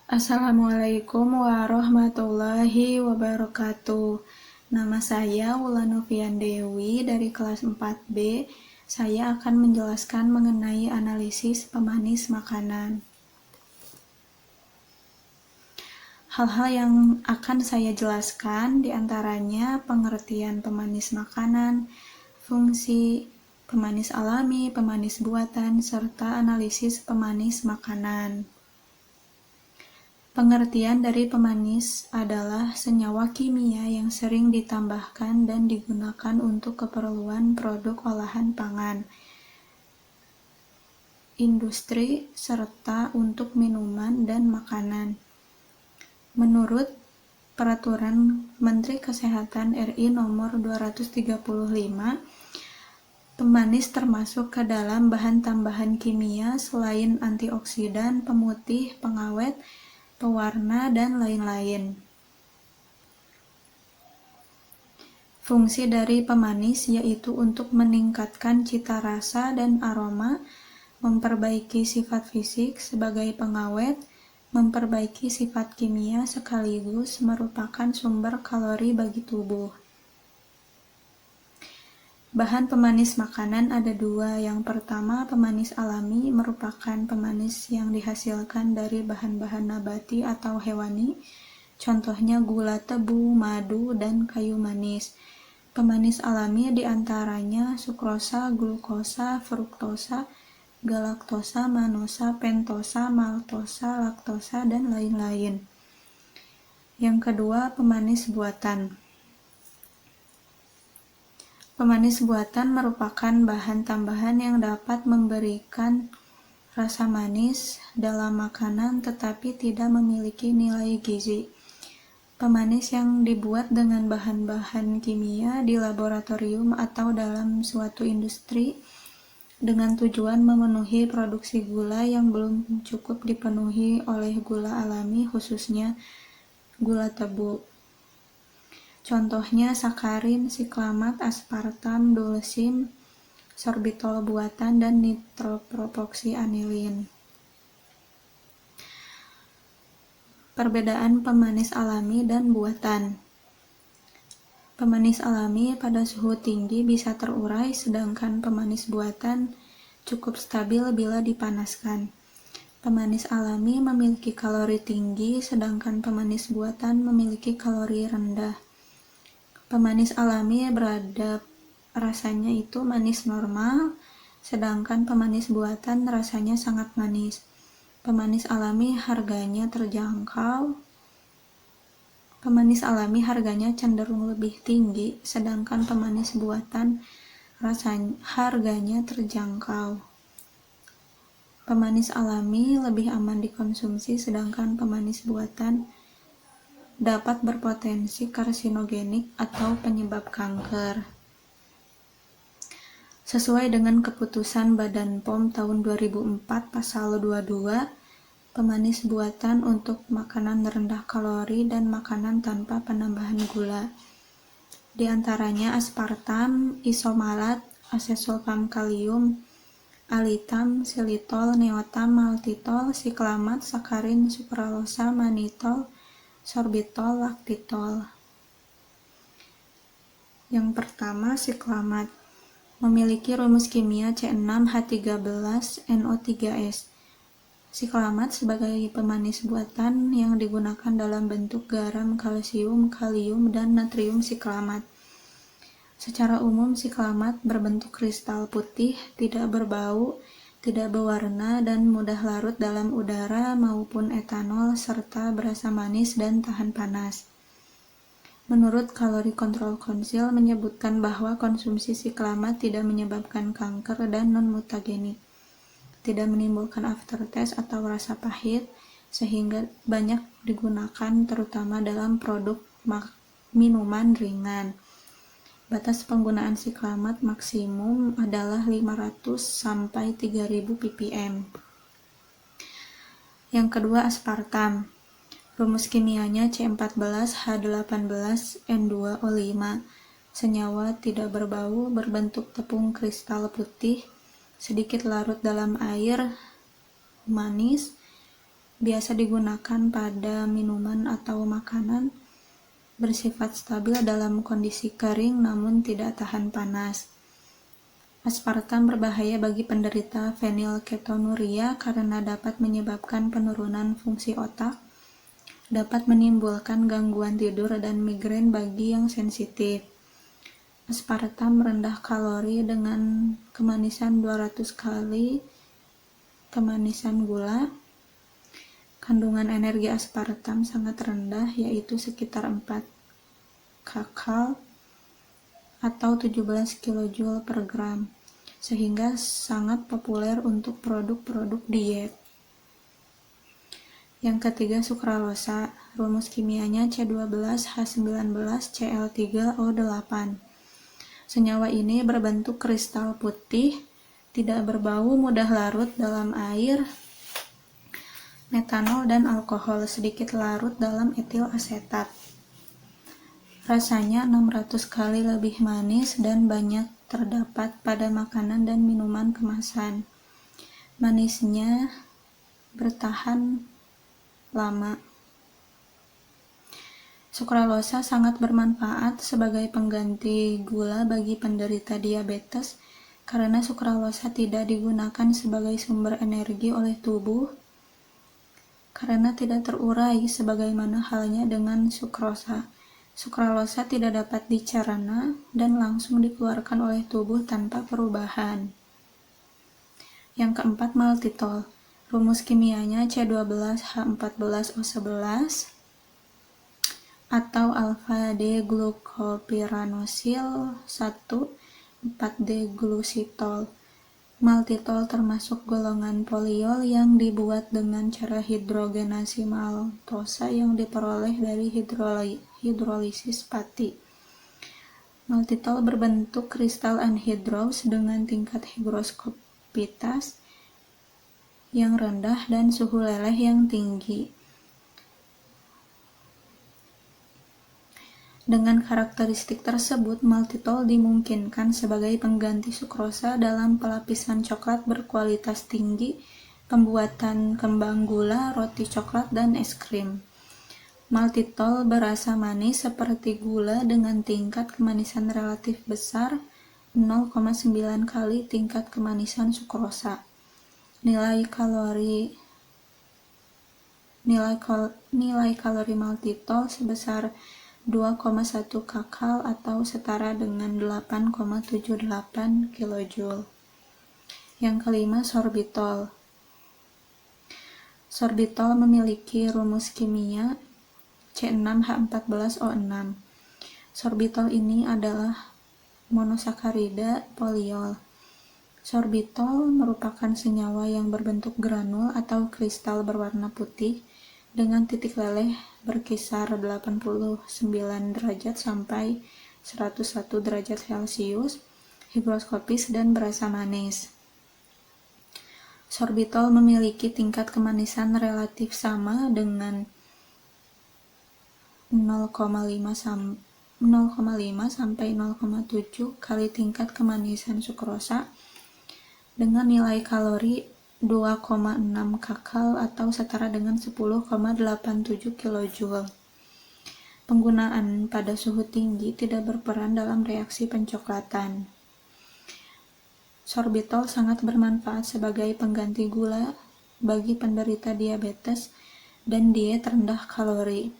Assalamualaikum warahmatullahi wabarakatuh. Nama saya Wulanovian Dewi dari kelas 4B. Saya akan menjelaskan mengenai analisis pemanis makanan. Hal-hal yang akan saya jelaskan diantaranya pengertian pemanis makanan, fungsi pemanis alami, pemanis buatan, serta analisis pemanis makanan. Pengertian dari pemanis adalah senyawa kimia yang sering ditambahkan dan digunakan untuk keperluan produk olahan pangan, industri, serta untuk minuman dan makanan. Menurut Peraturan Menteri Kesehatan RI Nomor 235, pemanis termasuk ke dalam bahan tambahan kimia selain antioksidan, pemutih, pengawet, pewarna, dan lain-lain. Fungsi dari pemanis yaitu untuk meningkatkan cita rasa dan aroma, memperbaiki sifat fisik sebagai pengawet, memperbaiki sifat kimia sekaligus merupakan sumber kalori bagi tubuh. Bahan pemanis makanan ada dua. Yang pertama, pemanis alami merupakan pemanis yang dihasilkan dari bahan-bahan nabati atau hewani, contohnya gula tebu, madu, dan kayu manis. Pemanis alami diantaranya sukrosa, glukosa, fruktosa, galaktosa, manosa, pentosa, maltosa, laktosa, dan lain-lain. Yang kedua, pemanis buatan. Pemanis buatan merupakan bahan tambahan yang dapat memberikan rasa manis dalam makanan tetapi tidak memiliki nilai gizi. Pemanis yang dibuat dengan bahan-bahan kimia di laboratorium atau dalam suatu industri dengan tujuan memenuhi produksi gula yang belum cukup dipenuhi oleh gula alami, khususnya gula tebu. Contohnya sakarin, siklamat, aspartam, dulsim, sorbitol buatan, dan nitropropoksi-anilin. Perbedaan pemanis alami dan buatan. Pemanis alami pada suhu tinggi bisa terurai, sedangkan pemanis buatan cukup stabil bila dipanaskan. Pemanis alami memiliki kalori tinggi, sedangkan pemanis buatan memiliki kalori rendah. Pemanis alami berada rasanya itu manis normal, sedangkan pemanis buatan rasanya sangat manis. Pemanis alami harganya terjangkau. Pemanis alami harganya cenderung lebih tinggi, sedangkan pemanis buatan harganya terjangkau. Pemanis alami lebih aman dikonsumsi, sedangkan pemanis buatan dapat berpotensi karsinogenik atau penyebab kanker. Sesuai dengan keputusan Badan POM tahun 2004 Pasal 22, pemanis buatan untuk makanan rendah kalori dan makanan tanpa penambahan gula. Di antaranya aspartam, isomalat, asesulfam kalium, alitam, silitol, neotam, maltitol, siklamat, sakarin, sukralosa, manitol, sorbitol, laktitol. Yang pertama, siklamat. Memiliki rumus kimia C6H13NO3S. Siklamat sebagai pemanis buatan yang digunakan dalam bentuk garam, kalsium, kalium, dan natrium siklamat. Secara umum, siklamat berbentuk kristal putih, tidak berbau, tidak berwarna, dan mudah larut dalam udara maupun etanol, serta berasa manis dan tahan panas. Menurut Kalori Control Council menyebutkan bahwa konsumsi siklamat tidak menyebabkan kanker dan non-mutagenik, tidak menimbulkan aftertaste atau rasa pahit, sehingga banyak digunakan terutama dalam produk minuman ringan. Batas penggunaan siklamat maksimum adalah 500 sampai 3000 ppm. Yang kedua, aspartam. Rumus kimianya C14H18N2O5. Senyawa tidak berbau, berbentuk tepung kristal putih, sedikit larut dalam air, manis, biasa digunakan pada minuman atau makanan, bersifat stabil dalam kondisi kering namun tidak tahan panas. Aspartam berbahaya bagi penderita fenilketonuria karena dapat menyebabkan penurunan fungsi otak, dapat menimbulkan gangguan tidur dan migrain bagi yang sensitif. Aspartam rendah kalori dengan kemanisan 200 kali kemanisan gula. Kandungan energi aspartam sangat rendah, yaitu sekitar 4 kcal atau 17 kJ per gram, sehingga sangat populer untuk produk-produk diet. Yang ketiga, sukralosa. Rumus kimianya C12H19Cl3O8. Senyawa ini berbentuk kristal putih, tidak berbau, mudah larut dalam air, metanol, dan alkohol, sedikit larut dalam etil asetat. Rasanya 600 kali lebih manis dan banyak terdapat pada makanan dan minuman kemasan. Manisnya bertahan lama. Sukralosa sangat bermanfaat sebagai pengganti gula bagi penderita diabetes karena sukralosa tidak digunakan sebagai sumber energi oleh tubuh karena tidak terurai sebagaimana halnya dengan sukrosa. Sukralosa tidak dapat dicerna dan langsung dikeluarkan oleh tubuh tanpa perubahan. Yang keempat, maltitol. Rumus kimianya C12H14O11 atau alpha-D-glucopyranosil 1,4-D-glusitol. Maltitol termasuk golongan poliol yang dibuat dengan cara hidrogenasi maltosa yang diperoleh dari hidrolisis pati. Maltitol berbentuk kristal anhidrous dengan tingkat higroskopitas yang rendah dan suhu leleh yang tinggi. Dengan karakteristik tersebut, maltitol dimungkinkan sebagai pengganti sukrosa dalam pelapisan coklat berkualitas tinggi, pembuatan kembang gula, roti coklat, dan es krim. Maltitol berasa manis seperti gula dengan tingkat kemanisan relatif besar, 0,9 kali tingkat kemanisan sukrosa. Nilai kalori maltitol sebesar 2,1 kcal atau setara dengan 8,78 kJ. Yang kelima, sorbitol. Sorbitol memiliki rumus kimia C6H14O6. Sorbitol ini adalah monosakarida poliol. Sorbitol merupakan senyawa yang berbentuk granul atau kristal berwarna putih dengan titik leleh berkisar 89 derajat sampai 101 derajat Celcius, higroskopis dan berasa manis. Sorbitol memiliki tingkat kemanisan relatif sama dengan 0,5 sampai 0,7 kali tingkat kemanisan sukrosa dengan nilai kalori 2,6 kcal atau setara dengan 10,87 kJ. Penggunaan pada suhu tinggi tidak berperan dalam reaksi pencoklatan. Sorbitol sangat bermanfaat sebagai pengganti gula bagi penderita diabetes dan diet rendah kalori.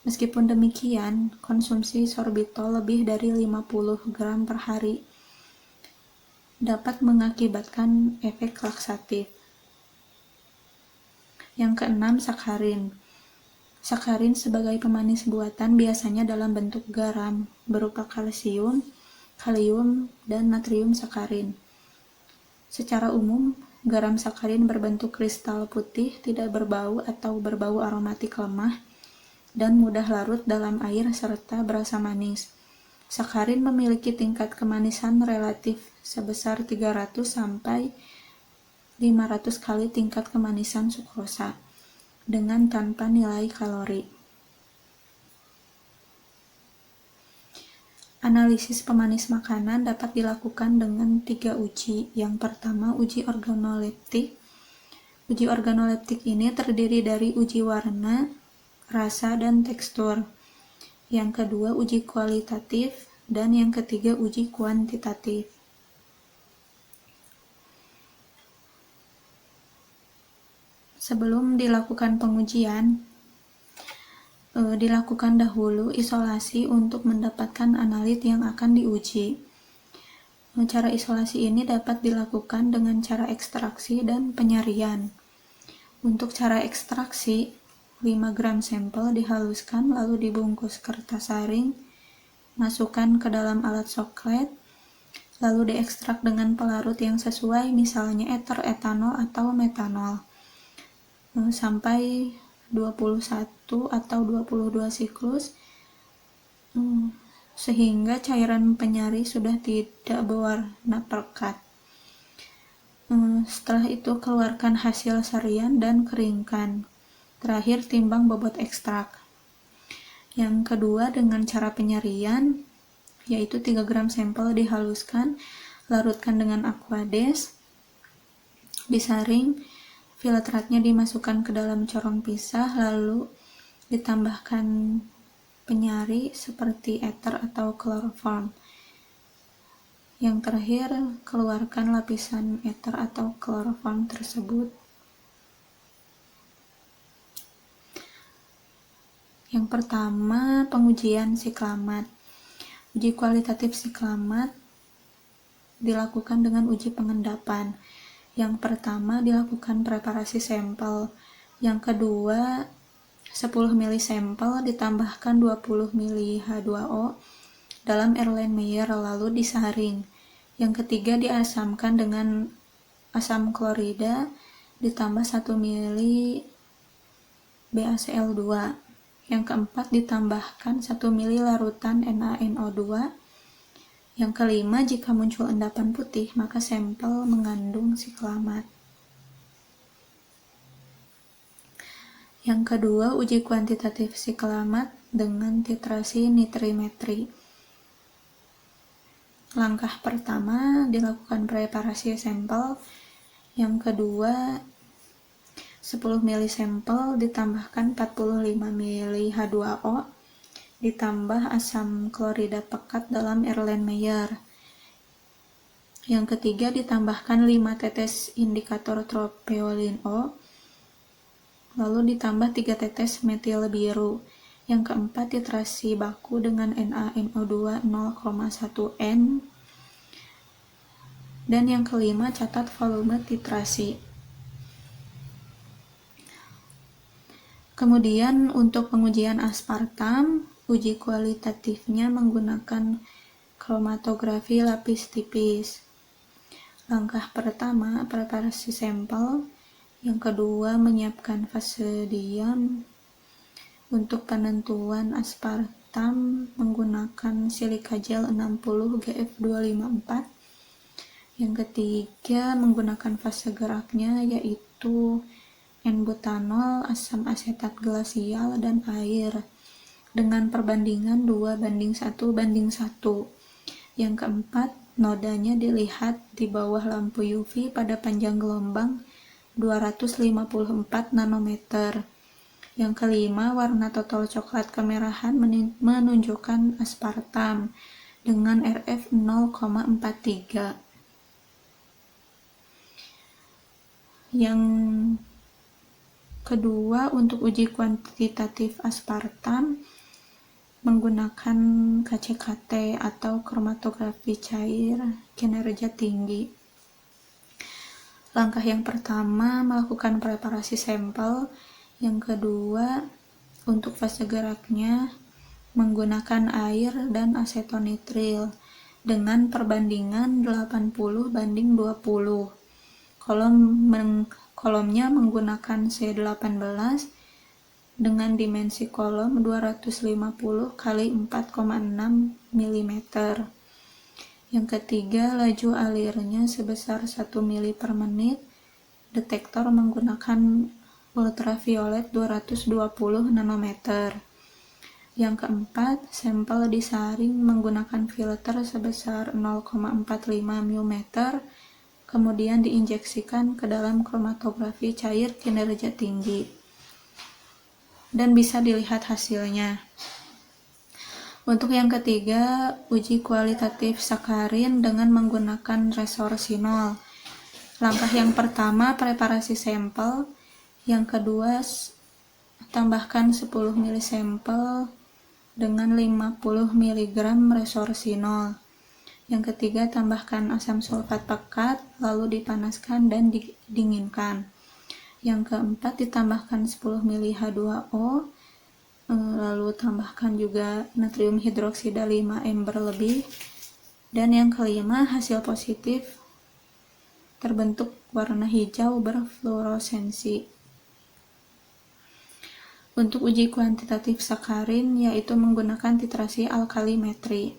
Meskipun demikian, konsumsi sorbitol lebih dari 50 gram per hari dapat mengakibatkan efek laksatif. Yang keenam, sakarin. Sakarin sebagai pemanis buatan biasanya dalam bentuk garam berupa kalsium, kalium, dan natrium sakarin. Secara umum, garam sakarin berbentuk kristal putih, tidak berbau atau berbau aromatik lemah, dan mudah larut dalam air serta berasa manis. Sakarin memiliki tingkat kemanisan relatif sebesar 300 sampai 500 kali tingkat kemanisan sukrosa dengan tanpa nilai kalori. Analisis pemanis makanan dapat dilakukan dengan 3 uji. Yang pertama, uji organoleptik. Uji organoleptik ini terdiri dari uji warna, rasa, dan tekstur. Yang kedua uji kualitatif, dan yang ketiga uji kuantitatif. Sebelum dilakukan pengujian, dilakukan dahulu isolasi untuk mendapatkan analit yang akan diuji. Cara isolasi ini dapat dilakukan dengan cara ekstraksi dan penyaringan. Untuk cara ekstraksi, 5 gram sampel dihaluskan lalu dibungkus kertas saring, masukkan ke dalam alat soklet, lalu diekstrak dengan pelarut yang sesuai, misalnya eter, etanol, atau metanol, sampai 21 atau 22 siklus, sehingga cairan penyari sudah tidak berwarna pekat. Setelah itu keluarkan hasil sarian dan keringkan. Terakhir timbang bobot ekstrak. Yang kedua dengan cara penyarian, yaitu 3 gram sampel dihaluskan, larutkan dengan aquades, disaring, filtratnya dimasukkan ke dalam corong pisah, lalu ditambahkan penyari seperti ether atau kloroform. Yang terakhir, keluarkan lapisan ether atau kloroform tersebut. Yang pertama, pengujian siklamat. Uji kualitatif siklamat dilakukan dengan uji pengendapan. Yang pertama dilakukan preparasi sampel. Yang kedua, 10 ml sampel ditambahkan 20 ml H2O dalam Erlenmeyer lalu disaring. Yang ketiga, diasamkan dengan asam klorida ditambah 1 ml BaCl2. Yang keempat, ditambahkan 1 ml larutan NaNO2. Yang kelima, jika muncul endapan putih, maka sampel mengandung siklamat. Yang kedua, uji kuantitatif siklamat dengan titrasi nitrimetri. Langkah pertama, dilakukan preparasi sampel. Yang kedua, 10 ml sampel ditambahkan 45 ml H2O ditambah asam klorida pekat dalam Erlenmeyer. Yang ketiga, ditambahkan 5 tetes indikator tropeolin O, lalu ditambah 3 tetes metil biru. Yang keempat, titrasi baku dengan NaNO2 0,1 N. Dan yang kelima, catat volume titrasi. Kemudian untuk pengujian aspartam, uji kualitatifnya menggunakan kromatografi lapis tipis. Langkah pertama, preparasi sampel. Yang kedua, menyiapkan fase diam. Untuk penentuan aspartam menggunakan silika gel 60 GF254. Yang ketiga, menggunakan fase geraknya yaitu N-butanol, asam asetat glasial, dan air dengan perbandingan 2:1:1. Yang keempat, nodanya dilihat di bawah lampu UV pada panjang gelombang 254 nanometer. Yang kelima, warna total coklat kemerahan menunjukkan aspartam dengan RF 0,43. Yang kedua, untuk uji kuantitatif aspartam menggunakan KCKT atau kromatografi cair kinerja tinggi. Langkah yang pertama, melakukan preparasi sampel. Yang kedua, untuk fase geraknya menggunakan air dan asetonitril dengan perbandingan 80:20. Kolomnya menggunakan C18 dengan dimensi kolom 250 x 4,6 mm. Yang ketiga, laju alirnya sebesar 1 mili per menit. Detektor menggunakan ultraviolet 220 nanometer. Yang keempat, sampel disaring menggunakan filter sebesar 0,45 μm x kemudian diinjeksikan ke dalam kromatografi cair kinerja tinggi, dan bisa dilihat hasilnya. Untuk yang ketiga, uji kualitatif sakarin dengan menggunakan resorsinol. Langkah yang pertama, preparasi sampel. Yang kedua, tambahkan 10 ml sampel dengan 50 mg resorsinol. Yang ketiga, tambahkan asam sulfat pekat, lalu dipanaskan dan didinginkan. Yang keempat, ditambahkan 10 ml H2O, lalu tambahkan juga natrium hidroksida 5 ember lebih. Dan yang kelima, hasil positif terbentuk warna hijau berfluoresensi. Untuk uji kuantitatif sakarin, yaitu menggunakan titrasi alkalimetri.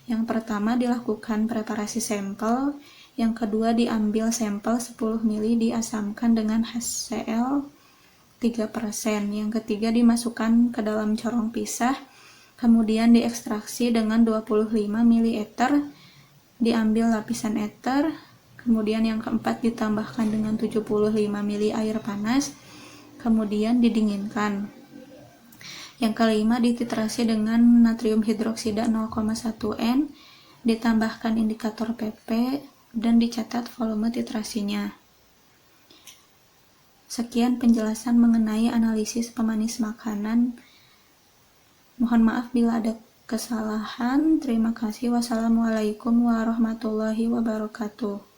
Yang pertama, dilakukan preparasi sampel. Yang kedua, diambil sampel 10 ml diasamkan dengan HCl 3%. Yang ketiga, dimasukkan ke dalam corong pisah, kemudian diekstraksi dengan 25 ml ether, diambil lapisan ether. Kemudian yang keempat, ditambahkan dengan 75 ml air panas, kemudian didinginkan. Yang kelima, dititrasi dengan natrium hidroksida 0,1 N, ditambahkan indikator PP, dan dicatat volume titrasinya. Sekian penjelasan mengenai analisis pemanis makanan. Mohon maaf bila ada kesalahan. Terima kasih. Wassalamualaikum warahmatullahi wabarakatuh.